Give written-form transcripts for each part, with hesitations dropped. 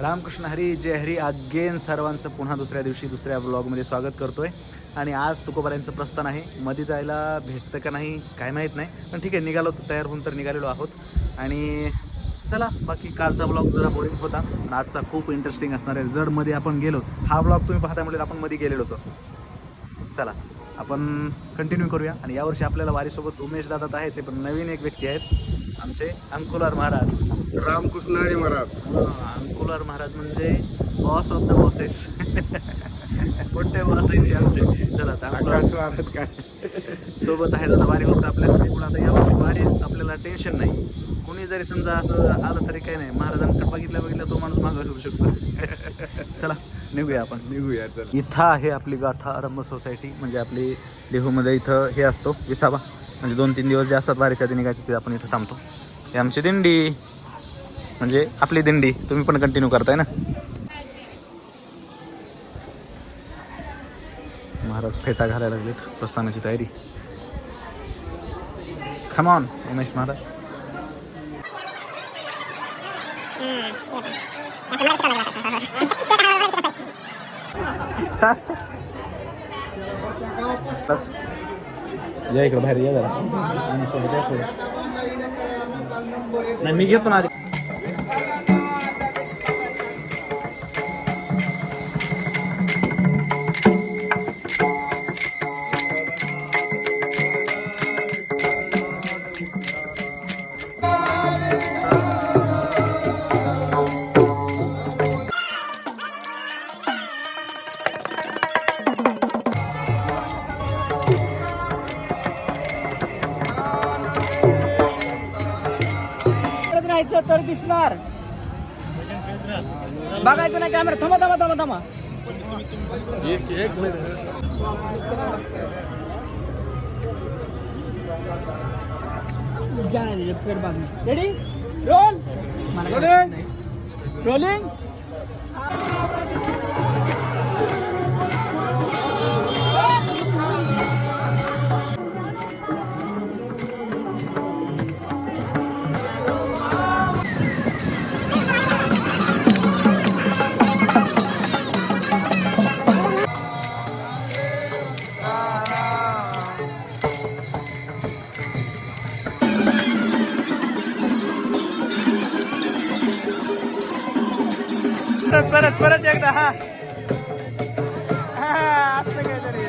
रामकृष्ण हरी जय Hari. Again सर्वांचं पुन्हा दुसऱ्या दिवशी दुसऱ्या ब्लॉगमध्ये स्वागत करतोय. आणि आज तुकोबारायांचं प्रस्थान आहे. मध्ये जायला भेटतं का नाही काय माहीत नाही, पण ठीक आहे, निघालो तयार होऊन तर निघालेलो आहोत. आणि चला, बाकी कालचा ब्लॉग जरा बोरिंग होता, पण आजचा खूप इंटरेस्टिंग असणार आहे. जर मध्ये आपण गेलो, हा ब्लॉग तुम्ही पाहता म्हणजे आपण मध्ये गेलेलोच असं. चला आपण कंटिन्यू करूया. आणि यावर्षी आपल्याला वारीसोबत उमेश दादा तर आहेच, पण नवीन एक व्यक्ती आहेत आमचे अंकुलार महाराज. रामकृष्ण हरी महाराज. अंकुलार महाराज म्हणजे बॉस ऑफ द बॉसेस. कोणते बॉस आहेत ते आमचे. चला आता काय सोबत आहेत आता वारी गोष्ट आपल्याला. पुढे आता यावर्षी वारीत आपल्याला टेन्शन नाही. कोणी जरी समजा असं आलं तरी काही नाही, महाराजांकडे बघितल्या तो माणूस मागं ठेवू शकतो. चला निघूया आपण. निघूया तर. इथं आहे आपली गाथा आरंभ सोसायटी. म्हणजे आपली देहूमध्ये इथं हे असतो विसावा, म्हणजे 2-3 दिवस जे असतात वारीच्या आधी निघायचे ते आपण इथं थांबतो. हे आमची दिंडी, म्हणजे आपली दिंडी. तुम्ही पण कंटिन्यू करताय ना. महाराज फेटा घालायला लागलेत, प्रस्थानाची तयारी. Come on Umesh Maharaj. या इकडे बाहेर या जरा. नाही मी घेतो ना आधी. तर दिसणार, बघायचं नाही कॅमेरा. थांबा थांबा थांबा थांबा. एक मिनिट. Ready roll rolling. परत एकदा. हा असं काहीतरी.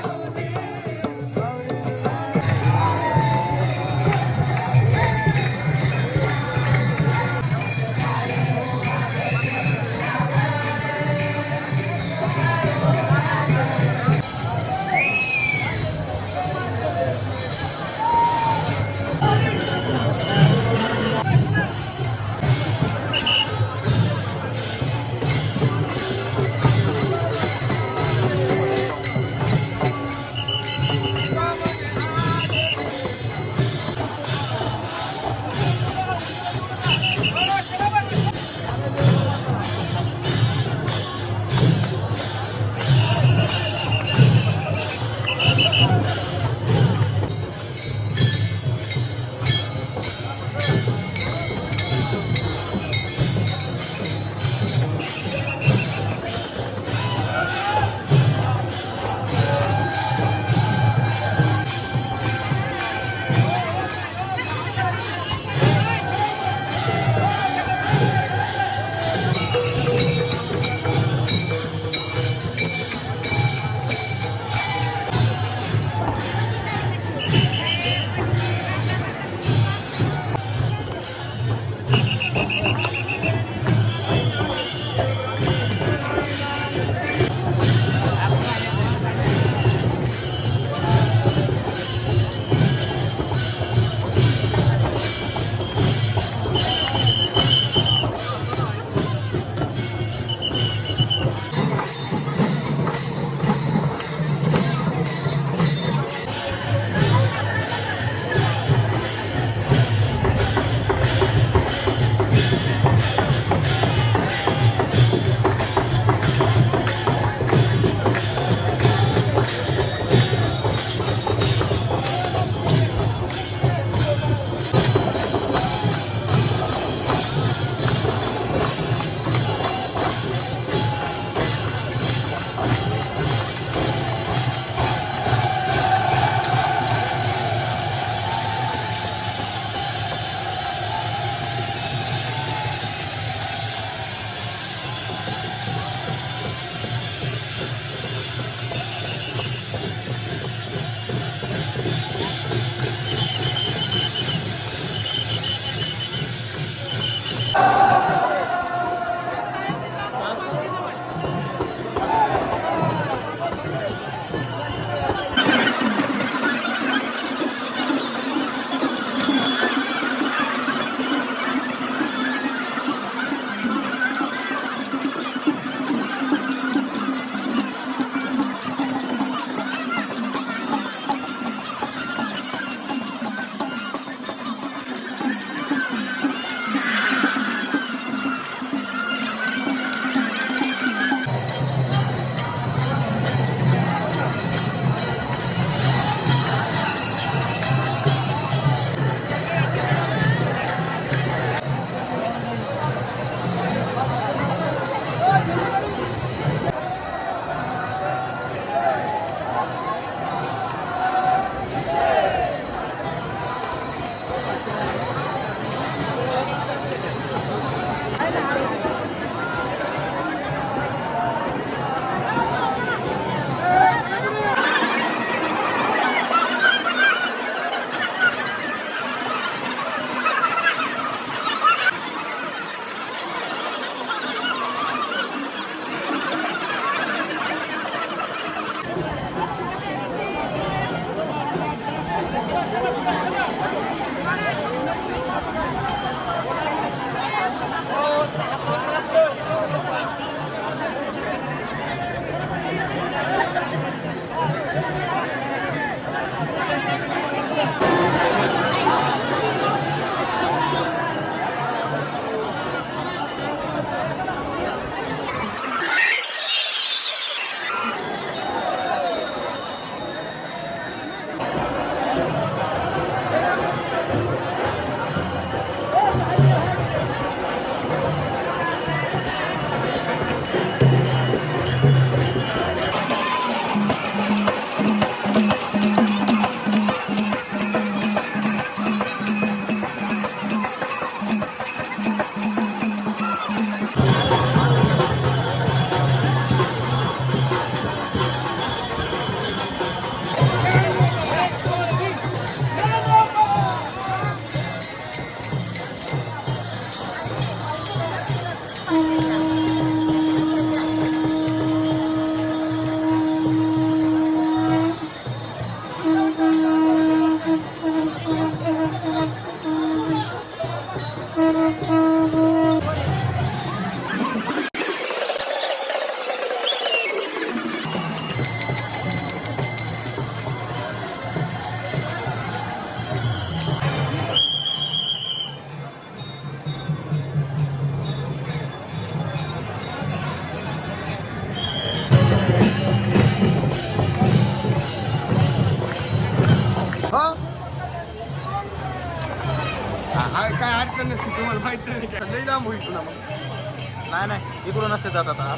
काय अडचण नसते तुम्हाला माहिती नाही का? लई लांब होईल तुला मग. नाही इकडून नसते जात आता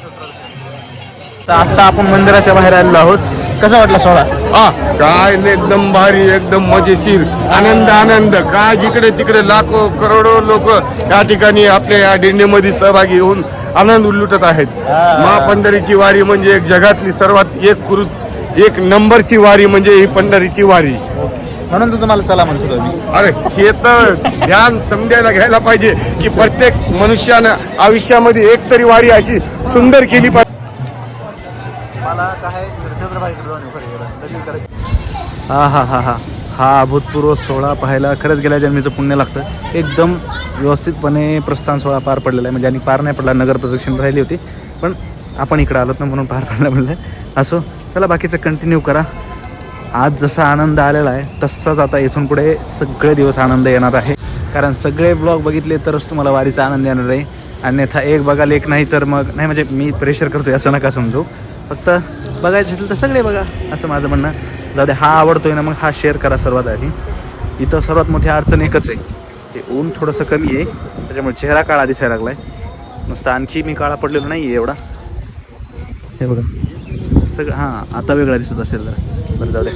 तर आता आपण मंदिराच्या बाहेर आलेलो आहोत. कसा वाटला सोहळा? काय लय एकदम भारी, एकदम मजेशीर, आनंद आनंद. काय जिकडे तिकडे लाखो करोडो लोक या ठिकाणी आपल्या या दिंडीमध्ये सहभागी होऊन आनंद लुटत आहेत. महापंढरीची वारी म्हणजे एक जगातली सर्वात एक नंबरची वारी म्हणजे ही पंढरीची वारी. म्हणून तर तुम्हाला चला म्हणतो मी. अरे हे तर ध्यान समजायला घ्यायला पाहिजे की प्रत्येक मनुष्यानं आयुष्यामध्ये एक तरी वारी अशी सुंदर केली पाहिजे. मला काय हा अभूतपूर्व सोहळा पाहायला खरंच गेल्या जन्मीचं पुण्य लागतं. एकदम व्यवस्थितपणे प्रस्थान सोहळा पार पडलेला आहे. म्हणजे आणि पार नाही पडला, नगर प्रदक्षिण राहिली होती, पण आपण इकडं आलोत ना म्हणून पार पडला म्हणलं. असो, चला बाकीचं कंटिन्यू करा. आज जसा आनंद आलेला आहे तसाच आता इथून पुढे सगळे दिवस आनंद येणार आहे. कारण सगळे ब्लॉग बघितले तरच तुम्हाला वारीचा आनंद येणार आहे. अन्यथा एक बघाल एक नाही तर मग नाही. म्हणजे मी प्रेशर करतोय असं नका समजू. फक्त बघायचं असेल तर सगळे बघा असं माझं म्हणणं. जाऊ दे, हा आवडतोय ना मग हा शेअर करा सर्वात आधी. इथं सर्वात मोठी अडचण एकच आहे, ते ऊन थोडंसं कमी आहे त्याच्यामुळे चेहरा काळा दिसायला लागलाय. नुसतं आणखी मी काळा पडलेलो नाही आहे एवढा. हे बघा सगळं हां आता वेगळा दिसत असेल तर बरं जाऊ दे.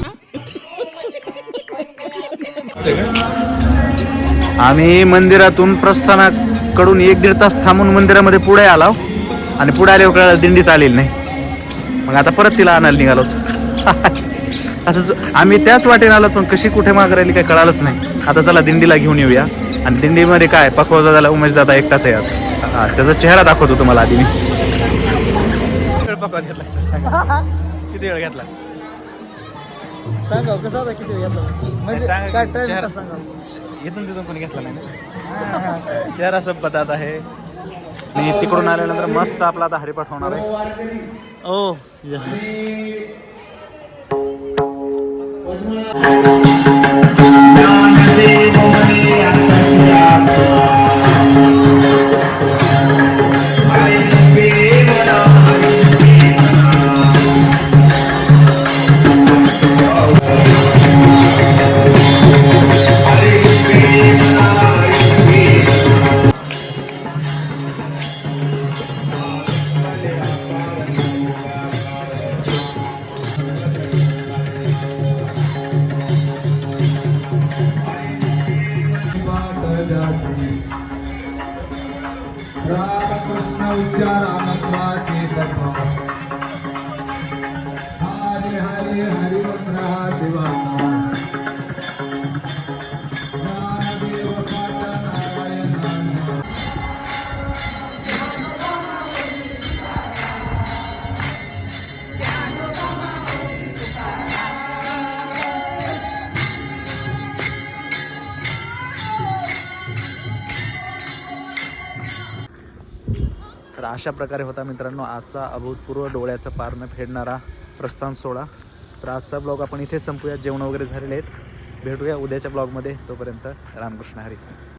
आम्ही मंदिरातून प्रस्थानाकडून 1-1.5 तास थांबून मंदिरामध्ये पुढे आलो आणि पुढे आल्यावर कळलं दिंडीच आलेली नाही. मग आता परत तिला आणायला निघालो. असंच आम्ही त्याच वाटेने आलो पण कशी कुठे माग राहिली काय कळालंच नाही. आता चला दिंडीला घेऊन येऊया. आणि दिंडीमध्ये काय पकवाजा झाला, उमेश दादा एकटाच आहे आज. त्याचा चेहरा दाखवतो तुम्हाला आधी मी. किती वेळ घेतला सांगा कसा होता, किती घेतला म्हणजे काय चेहरा टाइम सांगा. इथून तिथून कोणी घेतला नाही. चेहरा सब बतात आहे. आणि तिकडून आल्यानंतर मस्त आपला आता हरिपाठ होणार आहे. ओ रामकृष्ण उच्चार रामत्वाचे धर्म हरे हरे हरिमंत्र शिवाचा ज्ञानदेव पाठ नारायण नाम. तर अशा प्रकारे होता मित्रांनो आजचा अभूतपूर्व डोळ्याचं पारणं फेडणारा प्रस्थान सोहळा. तर आजचा ब्लॉग आपण इथे संपूया. जेवण वगैरे झालेले आहेत. भेटूया उद्याच्या ब्लॉगमध्ये. तोपर्यंत रामकृष्ण हरी.